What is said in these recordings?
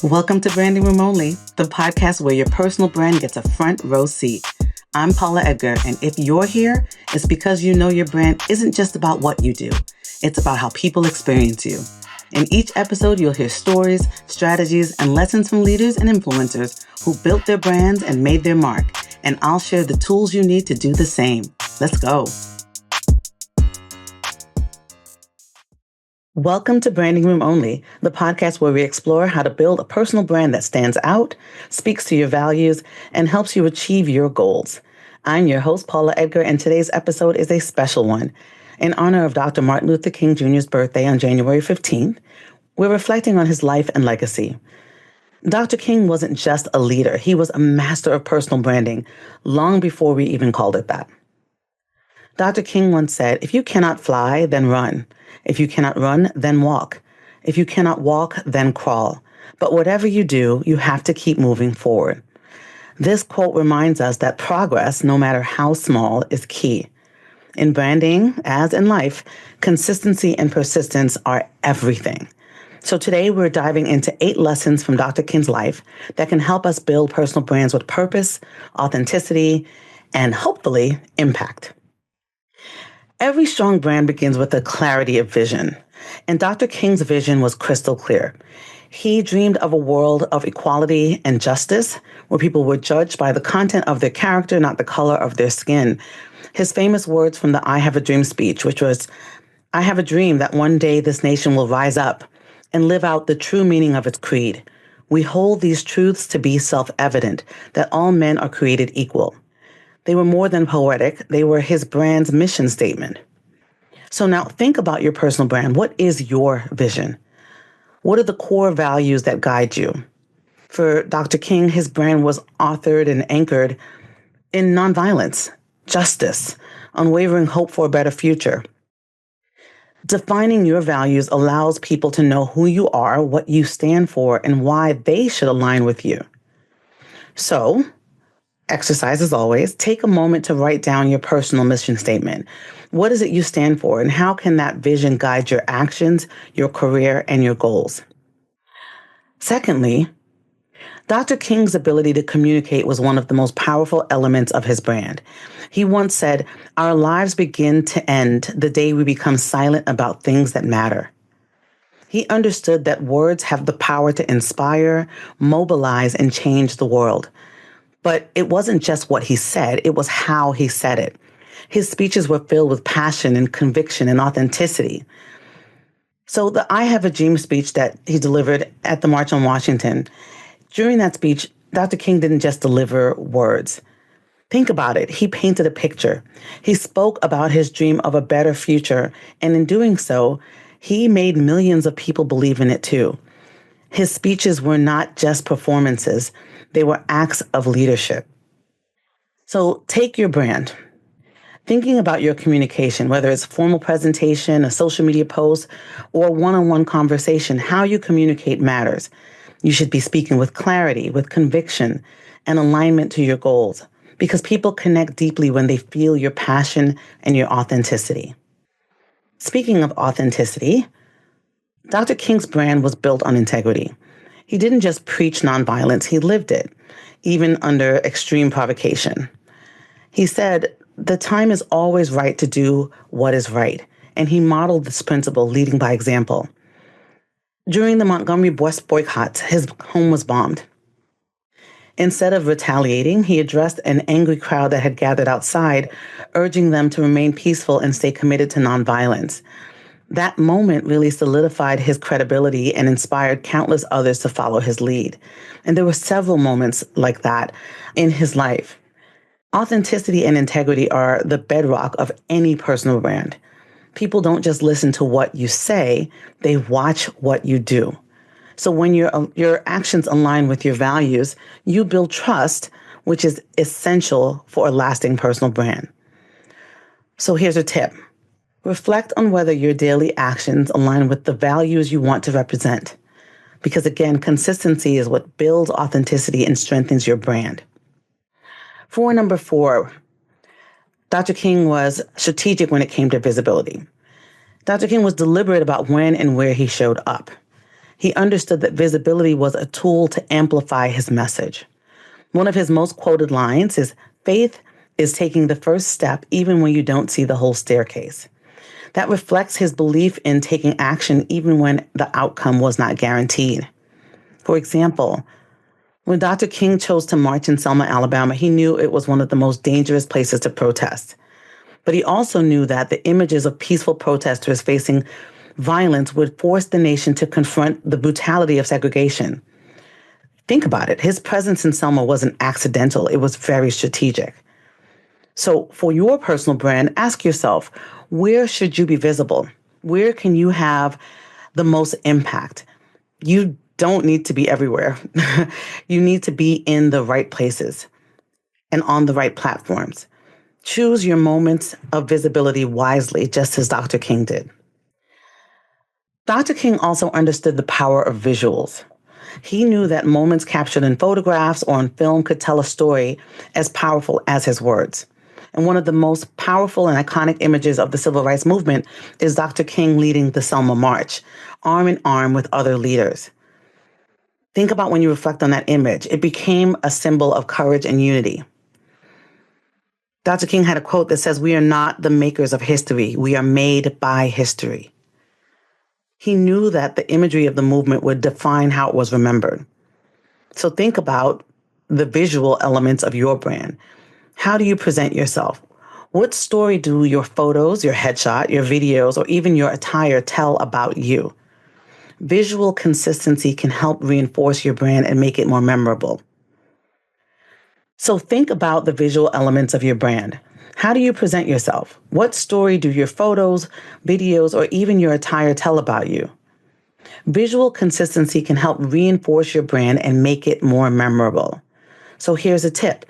Welcome to Branding Room Only, the podcast where your personal brand gets a front row seat. I'm Paula Edgar, and if you're here, it's because you know your brand isn't just about what you do. It's about how people experience you. In each episode, you'll hear stories, strategies, and lessons from leaders and influencers who built their brands and made their mark. And I'll share the tools you need to do the same. Let's go. Welcome to Branding Room Only, the podcast where we explore how to build a personal brand that stands out, speaks to your values, and helps you achieve your goals. I'm your host, Paula Edgar, and today's episode is a special one. In honor of Dr. Martin Luther King Jr.'s birthday on January 15th, we're reflecting on his life and legacy. Dr. King wasn't just a leader. He was a master of personal branding, long before we even called it that. Dr. King once said, "If you cannot fly, then run. If you cannot run, then walk. If you cannot walk, then crawl. But whatever you do, you have to keep moving forward." This quote reminds us that progress, no matter how small, is key. In branding, as in life, consistency and persistence are everything. So today we're diving into 8 lessons from Dr. King's life that can help us build personal brands with purpose, authenticity, and hopefully impact. Every strong brand begins with a clarity of vision, and Dr. King's vision was crystal clear. He dreamed of a world of equality and justice, where people were judged by the content of their character, not the color of their skin. His famous words from the "I Have a Dream" speech, which was, "I have a dream that one day this nation will rise up and live out the true meaning of its creed. We hold these truths to be self-evident, that all men are created equal." They were more than poetic. They were his brand's mission statement. So now think about your personal brand. What is your vision? What are the core values that guide you? For Dr. King, his brand was authored and anchored in nonviolence, justice, unwavering hope for a better future. Defining your values allows people to know who you are, what you stand for, and why they should align with you. So, exercise as always, take a moment to write down your personal mission statement. What is it you stand for, and how can that vision guide your actions, your career, and your goals? Secondly, Dr. King's ability to communicate was one of the most powerful elements of his brand. He once said, "Our lives begin to end the day we become silent about things that matter." He understood that words have the power to inspire, mobilize, and change the world. But it wasn't just what he said, it was how he said it. His speeches were filled with passion and conviction and authenticity. So the "I Have a Dream" speech that he delivered at the March on Washington, during that speech, Dr. King didn't just deliver words. Think about it. He painted a picture. He spoke about his dream of a better future, and in doing so, he made millions of people believe in it too. His speeches were not just performances. They were acts of leadership. So take your brand. Thinking about your communication, whether it's a formal presentation, a social media post, or one-on-one conversation, how you communicate matters. You should be speaking with clarity, with conviction, and alignment to your goals, because people connect deeply when they feel your passion and your authenticity. Speaking of authenticity, Dr. King's brand was built on integrity. He didn't just preach nonviolence, he lived it, even under extreme provocation. He said, "The time is always right to do what is right," and he modeled this principle, leading by example. During the Montgomery bus boycotts, his home was bombed. Instead of retaliating, he addressed an angry crowd that had gathered outside, urging them to remain peaceful and stay committed to nonviolence. That moment really solidified his credibility and inspired countless others to follow his lead. And there were several moments like that in his life. Authenticity and integrity are the bedrock of any personal brand. People don't just listen to what you say, they watch what you do. So when your actions align with your values, you build trust, which is essential for a lasting personal brand. So here's a tip. Reflect on whether your daily actions align with the values you want to represent. Because again, consistency is what builds authenticity and strengthens your brand. For number 4, Dr. King was strategic when it came to visibility. Dr. King was deliberate about when and where he showed up. He understood that visibility was a tool to amplify his message. One of his most quoted lines is, "Faith is taking the first step even when you don't see the whole staircase." That reflects his belief in taking action even when the outcome was not guaranteed. For example, when Dr. King chose to march in Selma, Alabama, he knew it was one of the most dangerous places to protest. But he also knew that the images of peaceful protesters facing violence would force the nation to confront the brutality of segregation. Think about it. His presence in Selma wasn't accidental. It was very strategic. So for your personal brand, ask yourself, where should you be visible? Where can you have the most impact? You don't need to be everywhere. You need to be in the right places and on the right platforms. Choose your moments of visibility wisely, just as Dr. King did. Dr. King also understood the power of visuals. He knew that moments captured in photographs or on film could tell a story as powerful as his words. And one of the most powerful and iconic images of the civil rights movement is Dr. King leading the Selma March, arm in arm with other leaders. Think about when you reflect on that image. It became a symbol of courage and unity. Dr. King had a quote that says, "We are not the makers of history. We are made by history." He knew that the imagery of the movement would define how it was remembered. So think about the visual elements of your brand. How do you present yourself? What story do your photos, your headshot, your videos, or even your attire tell about you? Visual consistency can help reinforce your brand and make it more memorable. So think about the visual elements of your brand. How do you present yourself? What story do your photos, videos, or even your attire tell about you? Visual consistency can help reinforce your brand and make it more memorable. So here's a tip.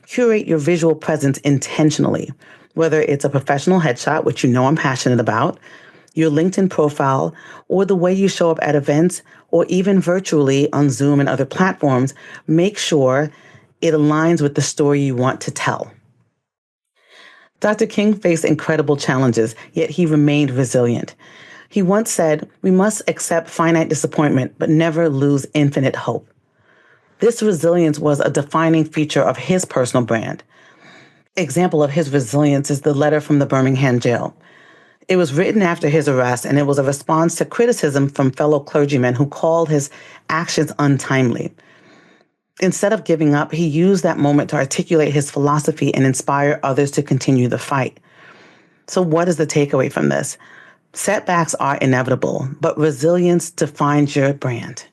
Curate your visual presence intentionally, whether it's a professional headshot, which you know I'm passionate about, your LinkedIn profile, or the way you show up at events, or even virtually on Zoom and other platforms. Make sure it aligns with the story you want to tell. Dr. King faced incredible challenges, yet he remained resilient. He once said, "We must accept finite disappointment, but never lose infinite hope." This resilience was a defining feature of his personal brand. Example of his resilience is the letter from the Birmingham jail. It was written after his arrest, and it was a response to criticism from fellow clergymen who called his actions untimely. Instead of giving up, he used that moment to articulate his philosophy and inspire others to continue the fight. So what is the takeaway from this? Setbacks are inevitable, but resilience defines your brand.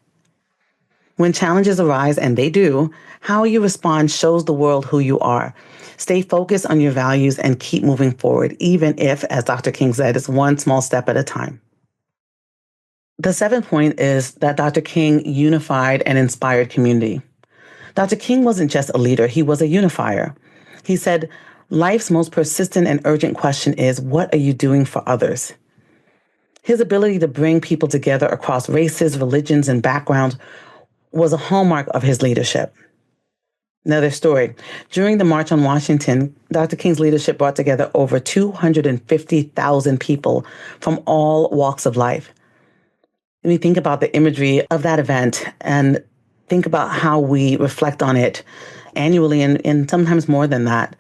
When challenges arise, and they do, how you respond shows the world who you are. Stay focused on your values and keep moving forward, even if, as Dr. King said, it's one small step at a time. The seventh point is that Dr. King unified and inspired community. Dr. King wasn't just a leader, he was a unifier. He said, "Life's most persistent and urgent question is, what are you doing for others?" His ability to bring people together across races, religions, and backgrounds was a hallmark of his leadership. Another story. During the March on Washington, Dr. King's leadership brought together over 250,000 people from all walks of life. When you think about the imagery of that event and think about how we reflect on it annually and sometimes more than that,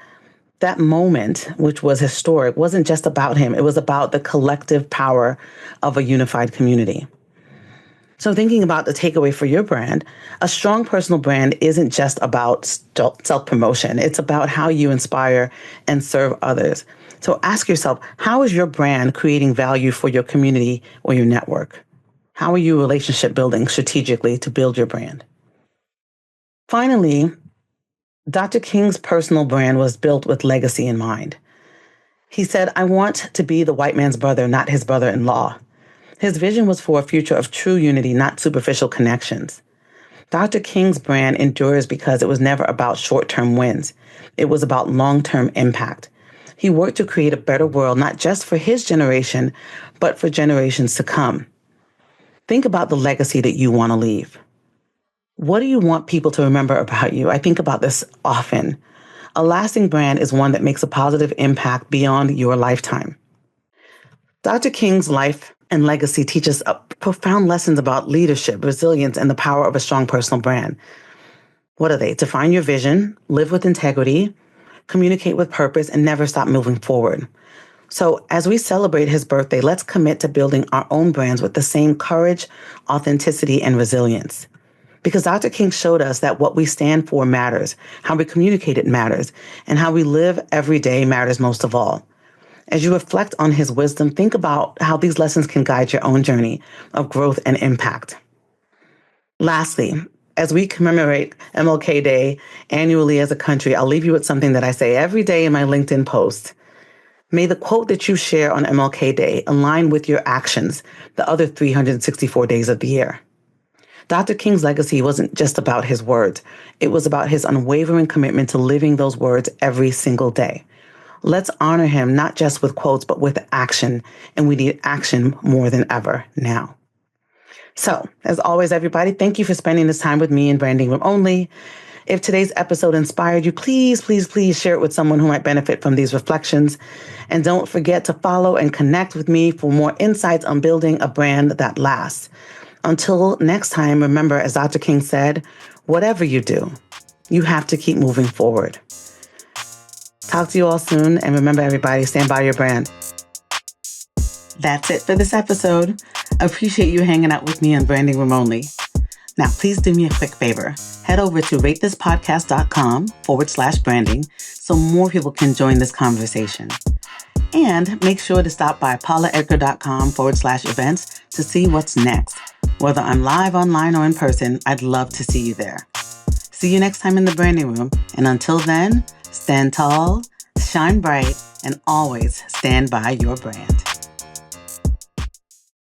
that moment, which was historic, wasn't just about him. It was about the collective power of a unified community. So thinking about the takeaway for your brand, a strong personal brand isn't just about self-promotion. It's about how you inspire and serve others. So ask yourself, how is your brand creating value for your community or your network? How are you relationship building strategically to build your brand? Finally, Dr. King's personal brand was built with legacy in mind. He said, "I want to be the white man's brother, not his brother-in-law." His vision was for a future of true unity, not superficial connections. Dr. King's brand endures because it was never about short-term wins. It was about long-term impact. He worked to create a better world, not just for his generation, but for generations to come. Think about the legacy that you want to leave. What do you want people to remember about you? I think about this often. A lasting brand is one that makes a positive impact beyond your lifetime. Dr. King's life and legacy teach us profound lessons about leadership, resilience, and the power of a strong personal brand. What are they? Define your vision, live with integrity, communicate with purpose, and never stop moving forward. So as we celebrate his birthday, let's commit to building our own brands with the same courage, authenticity, and resilience. Because Dr. King showed us that what we stand for matters, how we communicate it matters, and how we live every day matters most of all. As you reflect on his wisdom, think about how these lessons can guide your own journey of growth and impact. Lastly, as we commemorate MLK Day annually as a country, I'll leave you with something that I say every day in my LinkedIn post. May the quote that you share on MLK Day align with your actions the other 364 days of the year. Dr. King's legacy wasn't just about his words. It was about his unwavering commitment to living those words every single day. Let's honor him not just with quotes, but with action. And we need action more than ever now. So, as always, everybody, thank you for spending this time with me in Branding Room Only. If today's episode inspired you, please share it with someone who might benefit from these reflections. And don't forget to follow and connect with me for more insights on building a brand that lasts. Until next time, remember, as Dr. King said, whatever you do, you have to keep moving forward. Talk to you all soon. And remember, everybody, stand by your brand. That's it for this episode. Appreciate you hanging out with me on Branding Room Only. Now, please do me a quick favor. Head over to ratethispodcast.com/branding so more people can join this conversation. And make sure to stop by paulaedgar.com/events to see what's next. Whether I'm live, online, or in person, I'd love to see you there. See you next time in the Branding Room. And until then, stand tall, shine bright, and always stand by your brand.